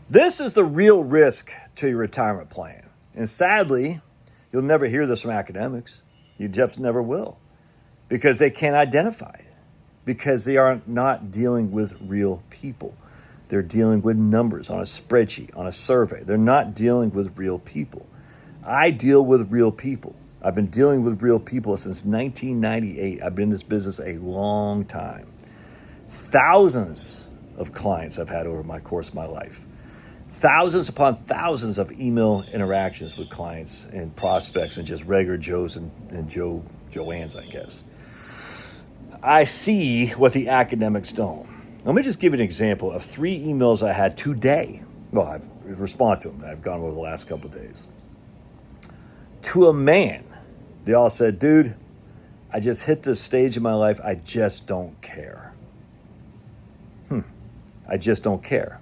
This is the real risk to your retirement plan. And sadly, you'll never hear this from academics. You just never will, because they can't identify it, because they are not dealing with real people. They're dealing with numbers on a spreadsheet, on a survey. They're not dealing with real people. I deal with real people. I've been dealing with real people since 1998. I've been in this business a long time. Thousands of clients I've had over my course of my life. Thousands upon thousands of email interactions with clients and prospects and just regular Joes and Joannes, I guess. I see what the academics don't. Let me just give you an example of 3 emails I had today. Well, I've responded to them. I've gone over the last couple of days. To a man, they all said, dude, I just hit this stage in my life. I just don't care. I just don't care.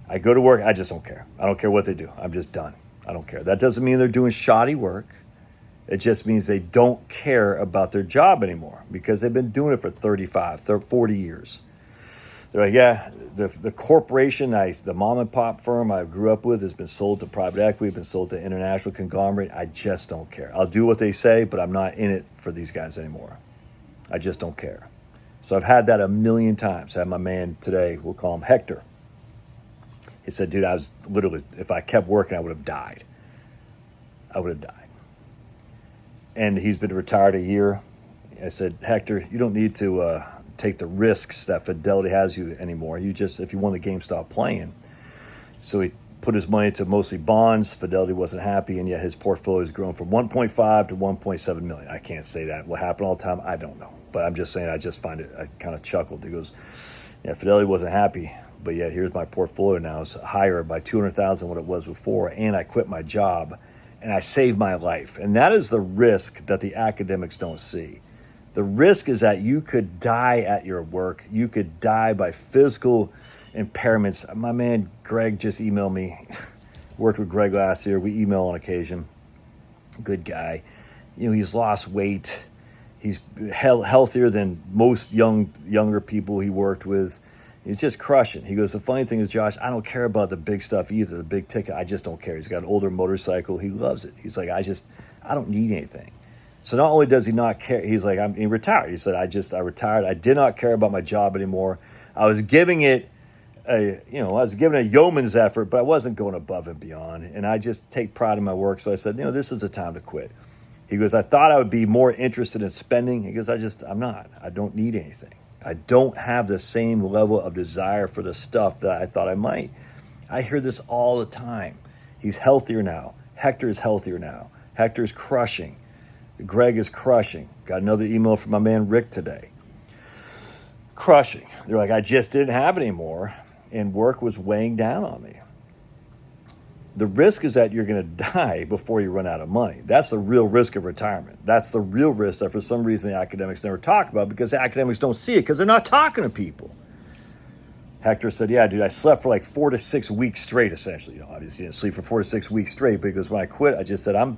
I go to work. I just don't care. I don't care what they do. I'm just done. I don't care. That doesn't mean they're doing shoddy work. It just means they don't care about their job anymore because they've been doing it for 40 years. They're like, yeah, the corporation, the mom and pop firm I grew up with has been sold to private equity, been sold to international conglomerate. I just don't care. I'll do what they say, but I'm not in it for these guys anymore. I just don't care. So I've had that a million times. I had my man today, we'll call him Hector. He said, dude, I was literally, if I kept working, I would have died. I would have died. And he's been retired a year. I said, Hector, you don't need to take the risks that Fidelity has you anymore. You just, if you want the game, stop playing. So he put his money into mostly bonds. Fidelity wasn't happy, and yet his portfolio has grown from 1.5 to 1.7 million. I can't say that will happen all the time. I don't know. But I'm just saying, I just find it, I kind of chuckled. He goes, yeah, Fidelity wasn't happy, but yet here's my portfolio now. It's higher by 200,000 what it was before, and I quit my job, and I saved my life. And that is the risk that the academics don't see. The risk is that you could die at your work. You could die by physical impairments. My man Greg just emailed me. Worked with Greg last year. We email on occasion. Good guy. You know, he's lost weight. He's healthier than most younger people he worked with. He's just crushing. He goes, the funny thing is, Josh, I don't care about the big stuff either, the big ticket. I just don't care. He's got an older motorcycle. He loves it. He's like, I don't need anything. So not only does he not care, he's like, he retired. He said, I retired. I did not care about my job anymore. I was giving it a yeoman's effort, but I wasn't going above and beyond. And I just take pride in my work. So I said, this is the time to quit. He goes, I thought I would be more interested in spending. He goes, I'm not. I don't need anything. I don't have the same level of desire for the stuff that I thought I might. I hear this all the time. He's healthier now. Hector is healthier now. Hector's crushing. Greg is crushing. Got another email from my man Rick today. Crushing. They're like, I just didn't have it anymore, and work was weighing down on me. The risk is that you're going to die before you run out of money. That's the real risk of retirement. That's the real risk that for some reason the academics never talk about, because the academics don't see it because they're not talking to people. Hector said, yeah, dude, I slept for like 4 to 6 weeks straight, essentially. Obviously, I didn't sleep for 4 to 6 weeks straight, because when I quit, I just said, I'm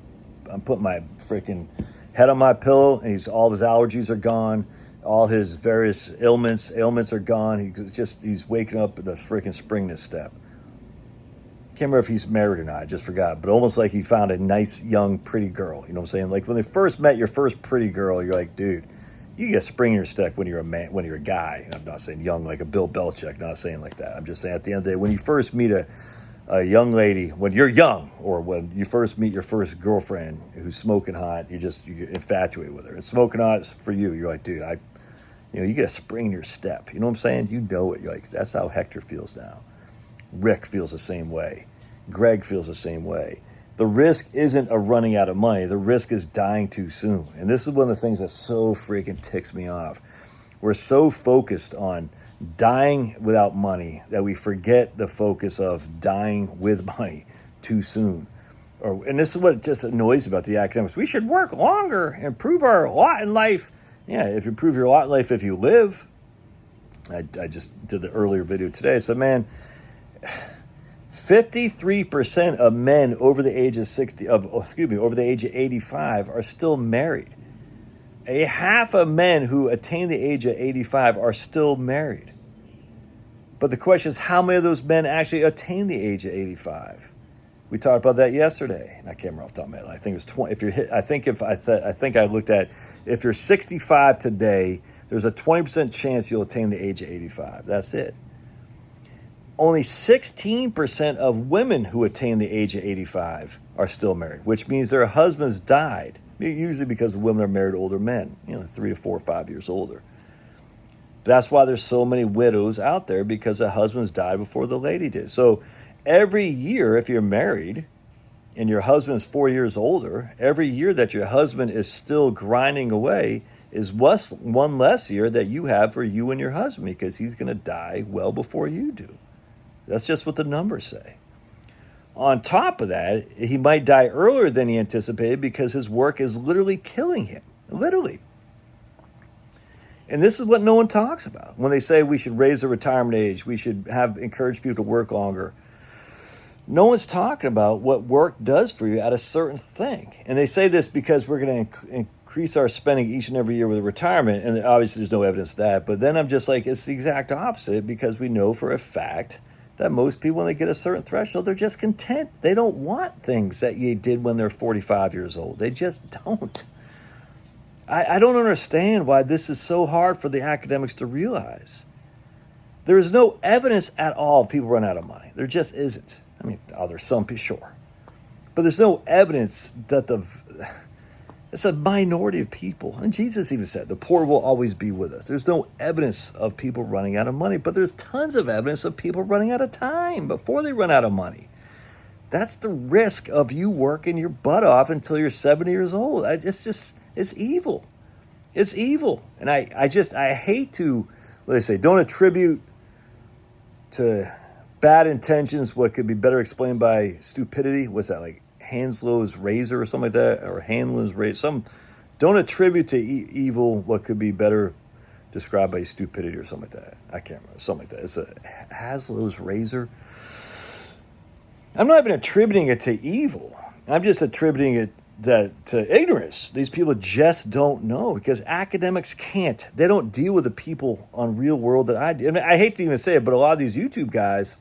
putting my freaking head on my pillow, and all his allergies are gone. All his various ailments are gone. He's waking up at the freaking springness step. Can't remember if he's married or not. I just forgot. But almost like he found a nice, young, pretty girl. You know what I'm saying? Like when they first met your first pretty girl, you're like, dude, you get spring in your step when you're a man, when you're a guy. And I'm not saying young like a Bill Belichick. Not saying like that. I'm just saying at the end of the day, when you first meet a young lady, when you're young, or when you first meet your first girlfriend who's smoking hot, you get infatuated with her. And smoking hot is for you. You're like, dude, you get a spring in your step. You know what I'm saying? You know it. You're like, that's how Hector feels now. Rick feels the same way. Greg feels the same way. The risk isn't of running out of money. The risk is dying too soon. And this is one of the things that so freaking ticks me off. We're so focused on dying without money that we forget the focus of dying with money too soon. And this is what just annoys about the academics. We should work longer, improve our lot in life. Yeah, if you improve your lot in life, if you live. I just did the earlier video today. I said, man, 53% of men over the age of over the age of 85 are still married. A half of men who attain the age of 85 are still married. But the question is, how many of those men actually attain the age of 85? We talked about that yesterday. And I can't remember off the top of my head. I think it was 20. If you're hit, I think I looked at, if you're 65 today, there's a 20% chance you'll attain the age of 85. That's it. Only 16% of women who attain the age of 85 are still married, which means their husbands died, usually because women are married to older men, 3 to 4 or 5 years older. That's why there's so many widows out there, because the husbands died before the lady did. So every year, if you're married and your husband's 4 years older, every year that your husband is still grinding away is one less year that you have for you and your husband, because he's going to die well before you do. That's just what the numbers say. On top of that, he might die earlier than he anticipated because his work is literally killing him. Literally. And this is what no one talks about. When they say we should raise the retirement age, we should encourage people to work longer. No one's talking about what work does for you at a certain thing. And they say this because we're going to increase our spending each and every year with retirement. And obviously there's no evidence of that. But then I'm just like, it's the exact opposite, because we know for a fact that most people, when they get a certain threshold, they're just content. They don't want things that you did when they're 45 years old. They just don't. I don't understand why this is so hard for the academics to realize. There is no evidence at all people run out of money. There just isn't. I mean, there's some people, sure. But there's no evidence that it's a minority of people. And Jesus even said, the poor will always be with us. There's no evidence of people running out of money, but there's tons of evidence of people running out of time before they run out of money. That's the risk of you working your butt off until you're 70 years old. It's evil. It's evil. And I hate to, what they say, don't attribute to bad intentions what could be better explained by stupidity. What's that, like Hanslow's razor or something like that? Or Hanlon's razor? Don't attribute to evil what could be better described by stupidity or something like that. I can't remember. Something like that. It's a Haslow's razor. I'm not even attributing it to evil. I'm just attributing it to ignorance. These people just don't know, because academics can't. They don't deal with the people on real world that I do. I mean, I hate to even say it, but a lot of these YouTube guys,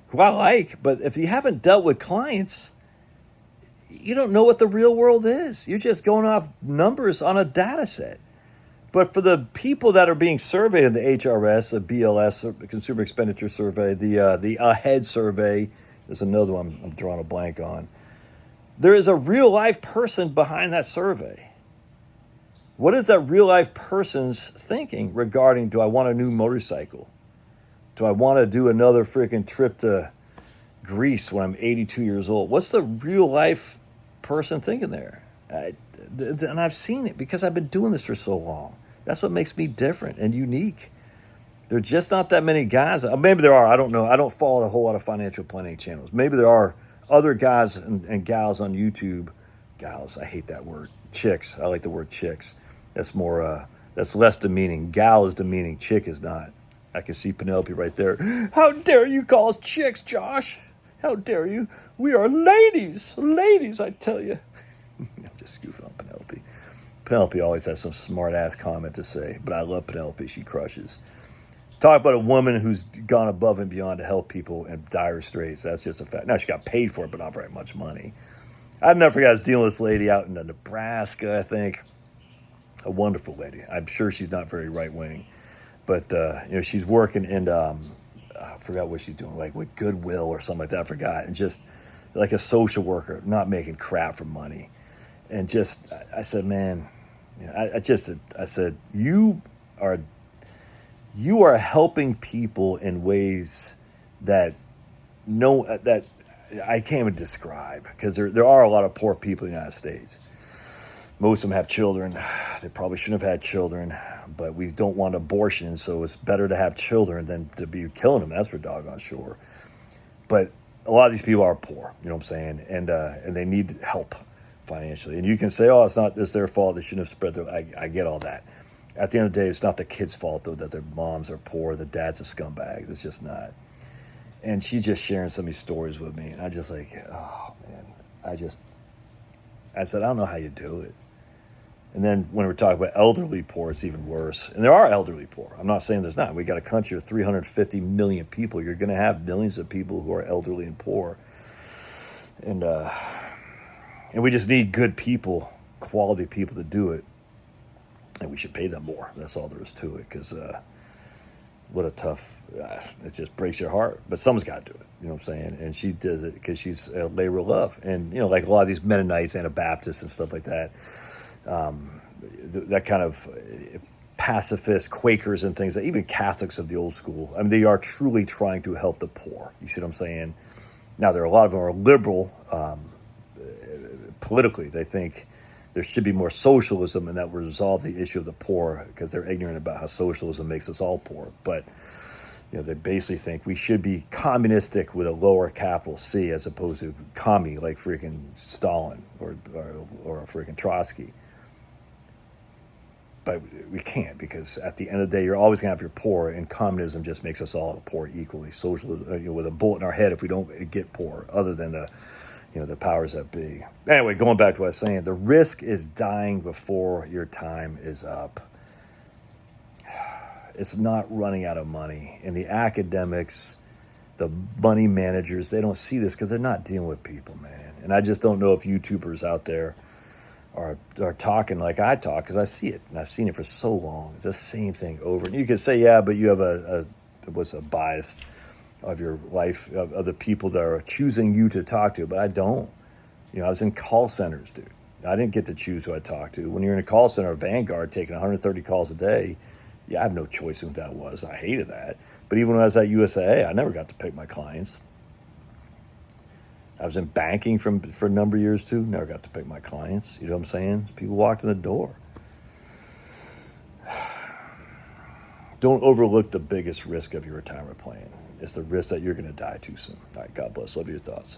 who I like, but if you haven't dealt with clients, you don't know what the real world is. You're just going off numbers on a data set. But for the people that are being surveyed in the HRS, the BLS, the Consumer Expenditure Survey, the AHEAD survey, there's another one I'm drawing a blank on. There is a real-life person behind that survey. What is that real-life person's thinking regarding, do I want a new motorcycle? Do I want to do another freaking trip to Greece when I'm 82 years old? What's the real-life person thinking there? And I've seen it because I've been doing this for so long. That's what makes me different and unique. There are just not that many guys. Maybe there are. I don't know. I don't follow a whole lot of financial planning channels. Maybe there are other guys and gals on YouTube. Gals, I hate that word. Chicks. I like the word chicks. That's more, that's less demeaning. Gal is demeaning. Chick is not. I can see Penelope right there. How dare you call us chicks, Josh? How dare you? We are ladies. Ladies, I tell you. I'm just goofing on Penelope. Penelope always has some smart-ass comment to say, but I love Penelope. She crushes. Talk about a woman who's gone above and beyond to help people in dire straits. That's just a fact. Now, she got paid for it, but not very much money. I've never forgot I was dealing with this lady out in Nebraska, I think. A wonderful lady. I'm sure she's not very right-wing. But, she's working in, I forgot what she's doing, like with Goodwill or something like that. I forgot. And just like a social worker, not making crap for money. And just, I said, man, I said, you are helping people in ways that I can't even describe, because there are a lot of poor people in the United States. Most of them have children. They probably shouldn't have had children, but we don't want abortion, so it's better to have children than to be killing them. That's for doggone sure. But a lot of these people are poor, you know what I'm saying, and they need help financially. And you can say, oh, it's their fault. They shouldn't have spread their. I get all that. At the end of the day, it's not the kids' fault, though, that their moms are poor, the dad's a scumbag. It's just not. And she's just sharing some of these stories with me. And I just like, oh, man. I said, I don't know how you do it. And then when we're talking about elderly poor, it's even worse. And there are elderly poor. I'm not saying there's not. We got a country of 350 million people. You're going to have millions of people who are elderly and poor. And we just need good people, quality people to do it. And we should pay them more. That's all there is to it. Because what a tough, it just breaks your heart. But someone's got to do it. You know what I'm saying? And she does it because she's a labor of love. And, you know, like a lot of these Mennonites, Anabaptists and stuff like that, that kind of pacifist Quakers and things, even Catholics of the old school, I mean, they are truly trying to help the poor. You see what I'm saying? Now, there are a lot of them are liberal politically. They think there should be more socialism, and that will resolve the issue of the poor because they're ignorant about how socialism makes us all poor. But you know, they basically think we should be communistic with a lower capital C as opposed to commie like freaking Stalin or freaking Trotsky. But we can't, because at the end of the day, you're always going to have your poor, and communism just makes us all poor equally. Socialism, with a bullet in our head if we don't get poor, other than the powers that be. Anyway, going back to what I was saying, the risk is dying before your time is up. It's not running out of money. And the academics, the money managers, they don't see this because they're not dealing with people, man. And I just don't know if YouTubers out there are talking like I talk, because I see it, and I've seen it for so long. It's the same thing over. And you can say, yeah, but you have a bias of your life, of the people that are choosing you to talk to, but I don't. You know, I was in call centers, dude. I didn't get to choose who I talked to. When you're in a call center, Vanguard, taking 130 calls a day, yeah, I have no choice in who that was. I hated that. But even when I was at USAA, I never got to pick my clients. I was in banking for a number of years too. Never got to pick my clients. You know what I'm saying? People walked in the door. Don't overlook the biggest risk of your retirement plan. It's the risk that you're going to die too soon. All right, God bless. Love your thoughts.